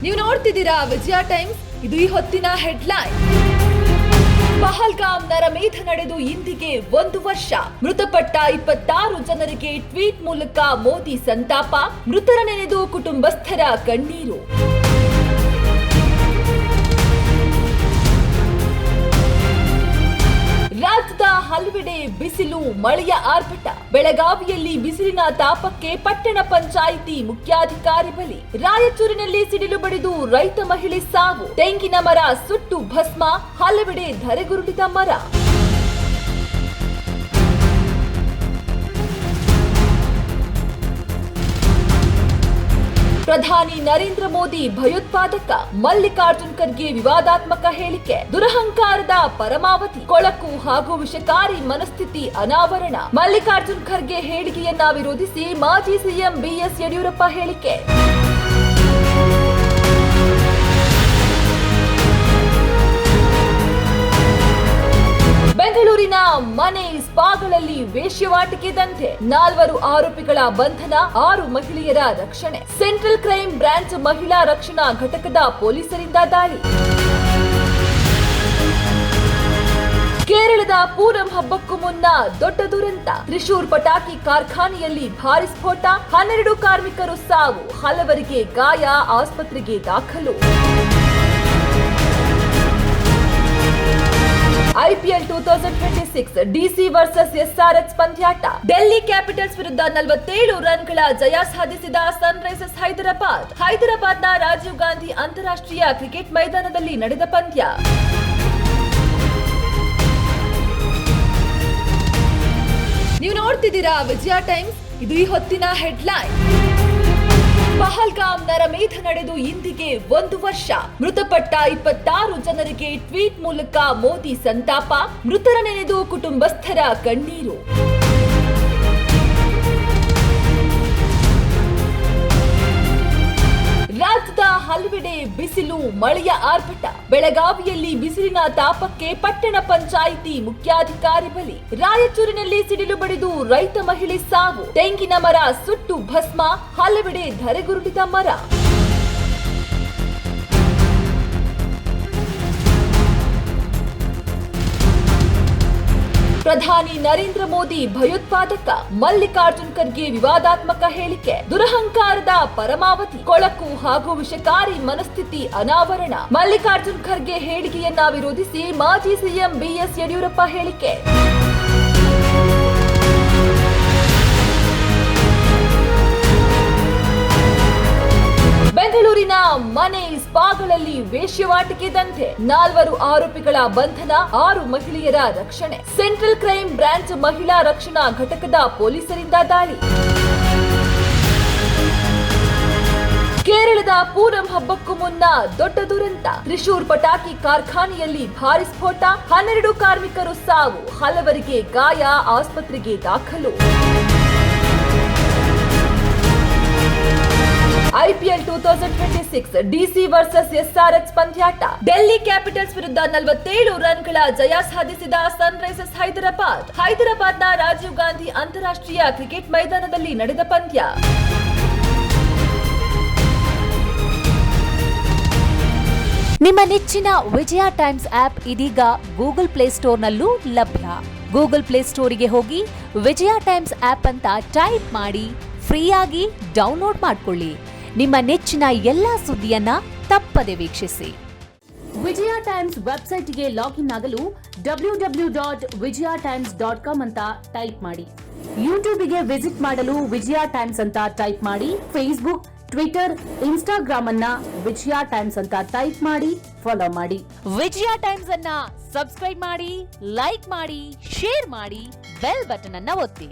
ನೀವು ನೋಡ್ತಿದ್ದೀರಾ ವಿಜಯ ಟೈಮ್ಸ್. ಇದು ಈ ಹೊತ್ತಿನ ಹೆಡ್ಲೈನ್. ಪಹಲ್ಗಾಮ್ ನರಮೇಧ ನಡೆದು ಇಂದಿಗೆ 1 ವರ್ಷ. ಮೃತಪಟ್ಟ 26 ಜನರಿಗೆ ಟ್ವೀಟ್ ಮೂಲಕ ಮೋದಿ ಸಂತಾಪ. ಮೃತರ ನೆನೆದು ಕುಟುಂಬಸ್ಥರ ಕಣ್ಣೀರು. ರಾಜ್ಯದ ಹಲವೆಡೆ ಬಿಸಿಲು, ಮಳೆಯ ಆರ್ಭಟ. ಬೆಳಗಾವಿಯಲ್ಲಿ ಬಿಸಿಲಿನ ತಾಪಕ್ಕೆ ಪಟ್ಟಣ ಪಂಚಾಯಿತಿ ಮುಖ್ಯಾಧಿಕಾರಿ ಬಲಿ. ರಾಯಚೂರಿನಲ್ಲಿ ಸಿಡಿಲು ಬಡಿದು ರೈತ ಮಹಿಳೆ ಸಾವು. ತೆಂಗಿನ ಮರ ಸುಟ್ಟು ಭಸ್ಮ, ಹಲವೆಡೆ ಧರೆಗುರುಳಿದ ಮರ. ಪ್ರಧಾನಿ ನರೇಂದ್ರ ಮೋದಿ ಭಯೋತ್ಪಾದಕ. ಮಲ್ಲಿಕಾರ್ಜುನ್ ಖರ್ಗೆ ವಿವಾದಾತ್ಮಕ ಹೇಳಿಕೆ. ದುರಹಂಕಾರದ ಪರಮಾವಧಿ. ಕೊಳಕು ಹಾಗೂ ವಿಷಕಾರಿ ಮನಸ್ಥಿತಿ ಅನಾವರಣ. ಮಲ್ಲಿಕಾರ್ಜುನ್ ಖರ್ಗೆ ಹೇಳಿಕೆಯನ್ನ ವಿರೋಧಿಸಿ ಮಾಜಿ ಸಿಎಂ ಬಿಎಸ್ ಯಡಿಯೂರಪ್ಪ ಹೇಳಿಕೆ. ಬೆಂಗಳೂರಿನ ಮನೆ ಸ್ಪಾಗಳಲ್ಲಿ ವೇಶ್ಯವಾಟಿಕೆ ದಂಧೆ. 4 ಆರೋಪಿಗಳ ಬಂಧನ, 6 ಮಹಿಳೆಯರ ರಕ್ಷಣೆ. ಸೆಂಟ್ರಲ್ ಕ್ರೈಂ ಬ್ರಾಂಚ್ ಮಹಿಳಾ ರಕ್ಷಣಾ ಘಟಕದ ಪೊಲೀಸರಿಂದ ದಾಳಿ. ಕೇರಳದ ಪೂರಂ ಹಬ್ಬಕ್ಕೂ ಮುನ್ನ ದೊಡ್ಡ ದುರಂತ. ತ್ರಿಶೂರ್ ಪಟಾಕಿ ಕಾರ್ಖಾನೆಯಲ್ಲಿ ಭಾರಿ ಸ್ಫೋಟ. 12 ಕಾರ್ಮಿಕರು ಸಾವು, ಹಲವರಿಗೆ ಗಾಯ, ಆಸ್ಪತ್ರೆಗೆ ದಾಖಲು. ಐಪಿಎಲ್ 2026 ಡಿಸಿ ವರ್ಸಸ್ ಎಸ್ಆರ್ಎಚ್ ಪಂದ್ಯಾಟ. ಡೆಲ್ಲಿ ಕ್ಯಾಪಿಟಲ್ಸ್ ವಿರುದ್ಧ 47 ರನ್ಗಳ ಜಯ ಸಾಧಿಸಿದ ಸನ್ರೈಸರ್ಸ್ ಹೈದರಾಬಾದ್. ಹೈದರಾಬಾದ್ನ ರಾಜೀವ್ ಗಾಂಧಿ ಅಂತಾರಾಷ್ಟ್ರೀಯ ಕ್ರಿಕೆಟ್ ಮೈದಾನದಲ್ಲಿ ನಡೆದ ಪಂದ್ಯ. ನೀವು ನೋಡ್ತಿದ್ದೀರಾ ವಿಜಯ ಟೈಮ್ಸ್. ಇದು ಈ ಹೊತ್ತಿನ ಹೆಡ್ಲೈನ್. ಪಹಲ್ಗಾಮ್ ನರಮೇಧ ನಡೆದು ಇಂದಿಗೆ 1 ವರ್ಷ. ಮೃತಪಟ್ಟ 26 ಜನರಿಗೆ ಟ್ವೀಟ್ ಮೂಲಕ ಮೋದಿ ಸಂತಾಪ. ಮೃತರ ನೆನೆದು ಕುಟುಂಬಸ್ಥರ ಕಣ್ಣೀರು. ರಾಜ್ಯದ ಹಲವೆಡೆ ಬಿಸಿಲು, ಮಳೆಯ ಆರ್ಭಟ. ಬೆಳಗಾವಿಯಲ್ಲಿ ಬಿಸಿಲಿನ ತಾಪಕ್ಕೆ ಪಟ್ಟಣ ಪಂಚಾಯಿತಿ ಮುಖ್ಯಾಧಿಕಾರಿ ಬಲಿ. ರಾಯಚೂರಿನಲ್ಲಿ ಸಿಡಿಲು ಬಡಿದು ರೈತ ಮಹಿಳೆ ಸಾವು. ತೆಂಗಿನ ಮರ ಸುಟ್ಟು ಭಸ್ಮ, ಹಲವೆಡೆ ಧರೆಗುರುಳಿದ ಮರ. ಪ್ರಧಾನಿ ನರೇಂದ್ರ ಮೋದಿ ಭಯೋತ್ಪಾದಕ. ಮಲ್ಲಿಕಾರ್ಜುನ್ ಖರ್ಗೆ ವಿವಾದಾತ್ಮಕ ಹೇಳಿಕೆ. ದುರಹಂಕಾರದ ಪರಮಾವಧಿ. ಕೊಳಕು ಹಾಗೂ ವಿಷಕಾರಿ ಮನಸ್ಥಿತಿ ಅನಾವರಣ. ಮಲ್ಲಿಕಾರ್ಜುನ್ ಖರ್ಗೆ ಹೇಳಿಕೆಯನ್ನ ವಿರೋಧಿಸಿ ಮಾಜಿ ಸಿಎಂ ಬಿಎಸ್ ಯಡಿಯೂರಪ್ಪ ಹೇಳಿಕೆ. ಬೆಂಗಳೂರಿನ ಮನೆ ಸ್ಪಾಗಳಲ್ಲಿ ವೇಶ್ಯವಾಟಿಕೆ ದಂಧೆ. 4 ಆರೋಪಿಗಳ ಬಂಧನ, 6 ಮಹಿಳೆಯರ ರಕ್ಷಣೆ. ಸೆಂಟ್ರಲ್ ಕ್ರೈಂ ಬ್ರಾಂಚ್ ಮಹಿಳಾ ರಕ್ಷಣಾ ಘಟಕದ ಪೊಲೀಸರಿಂದ ದಾಳಿ. ಕೇರಳದ ಪೂರಂ ಹಬ್ಬಕ್ಕೂ ಮುನ್ನ ದೊಡ್ಡ ದುರಂತ. ತ್ರಿಶೂರ್ ಪಟಾಕಿ ಕಾರ್ಖಾನೆಯಲ್ಲಿ ಭಾರಿ ಸ್ಫೋಟ. 12 ಕಾರ್ಮಿಕರು ಸಾವು, ಹಲವರಿಗೆ ಗಾಯ, ಆಸ್ಪತ್ರೆಗೆ ದಾಖಲು. ಐಪಿಎಲ್ 2026 ಡಿಸಿ ವರ್ಸಸ್ ಎಸ್ಆರ್ಎಚ್ ಪಂದ್ಯಾಟ. ಡೆಲ್ಲಿ ಕ್ಯಾಪಿಟಲ್ಸ್ ವಿರುದ್ಧ 47 ರನ್ಗಳ ಜಯ ಸಾಧಿಸಿದ ಸನ್ರೈಸರ್ಸ್ ಹೈದರಾಬಾದ್. ಹೈದರಾಬಾದ್ನ ರಾಜೀವ್ ಗಾಂಧಿ ಅಂತಾರಾಷ್ಟ್ರೀಯ ಕ್ರಿಕೆಟ್ ಮೈದಾನದಲ್ಲಿ ನಡೆದ ಪಂದ್ಯ. ನಿಮ್ಮ ನೆಚ್ಚಿನ ವಿಜಯ ಟೈಮ್ಸ್ ಆಪ್ ಇದೀಗ ಗೂಗಲ್ ಪ್ಲೇಸ್ಟೋರ್ನಲ್ಲೂ ಲಭ್ಯ. ಗೂಗಲ್ ಪ್ಲೇಸ್ಟೋರಿಗೆ ಹೋಗಿ ವಿಜಯ ಟೈಮ್ಸ್ ಆಪ್ ಅಂತ ಟೈಪ್ ಮಾಡಿ ಫ್ರೀಯಾಗಿ ಡೌನ್ಲೋಡ್ ಮಾಡಿಕೊಳ್ಳಿ. ನಿಮ್ಮ ನೆಚ್ಚಿನ ಎಲ್ಲಾ ಸುದ್ದಿಯನ್ನ ತಪ್ಪದೆ ವೀಕ್ಷಿಸಿ. ವಿಜಯ ಟೈಮ್ಸ್ ವೆಬ್ಸೈಟ್ಗೆ ಲಾಗಿನ್ ಆಗಲು www.vijayatimes.com ಅಂತ ಟೈಪ್ ಮಾಡಿ. ಯೂಟ್ಯೂಬ್ಗೆ ವಿಸಿಟ್ ಮಾಡಲು ವಿಜಯ ಟೈಮ್ಸ್ ಅಂತ ಟೈಪ್ ಮಾಡಿ. ಫೇಸ್ಬುಕ್, ಟ್ವಿಟರ್, ಇನ್ಸ್ಟಾಗ್ರಾಮ್ ಅನ್ನ ವಿಜಯ ಟೈಮ್ಸ್ ಅಂತ ಟೈಪ್ ಮಾಡಿ ಫಾಲೋ ಮಾಡಿ. ವಿಜಯ ಟೈಮ್ಸ್ ಅನ್ನ ಸಬ್ಸ್ಕ್ರೈಬ್ ಮಾಡಿ, ಲೈಕ್ ಮಾಡಿ, ಶೇರ್ ಮಾಡಿ, ಬೆಲ್ ಬಟನ್ ಅನ್ನ ಒತ್ತಿ.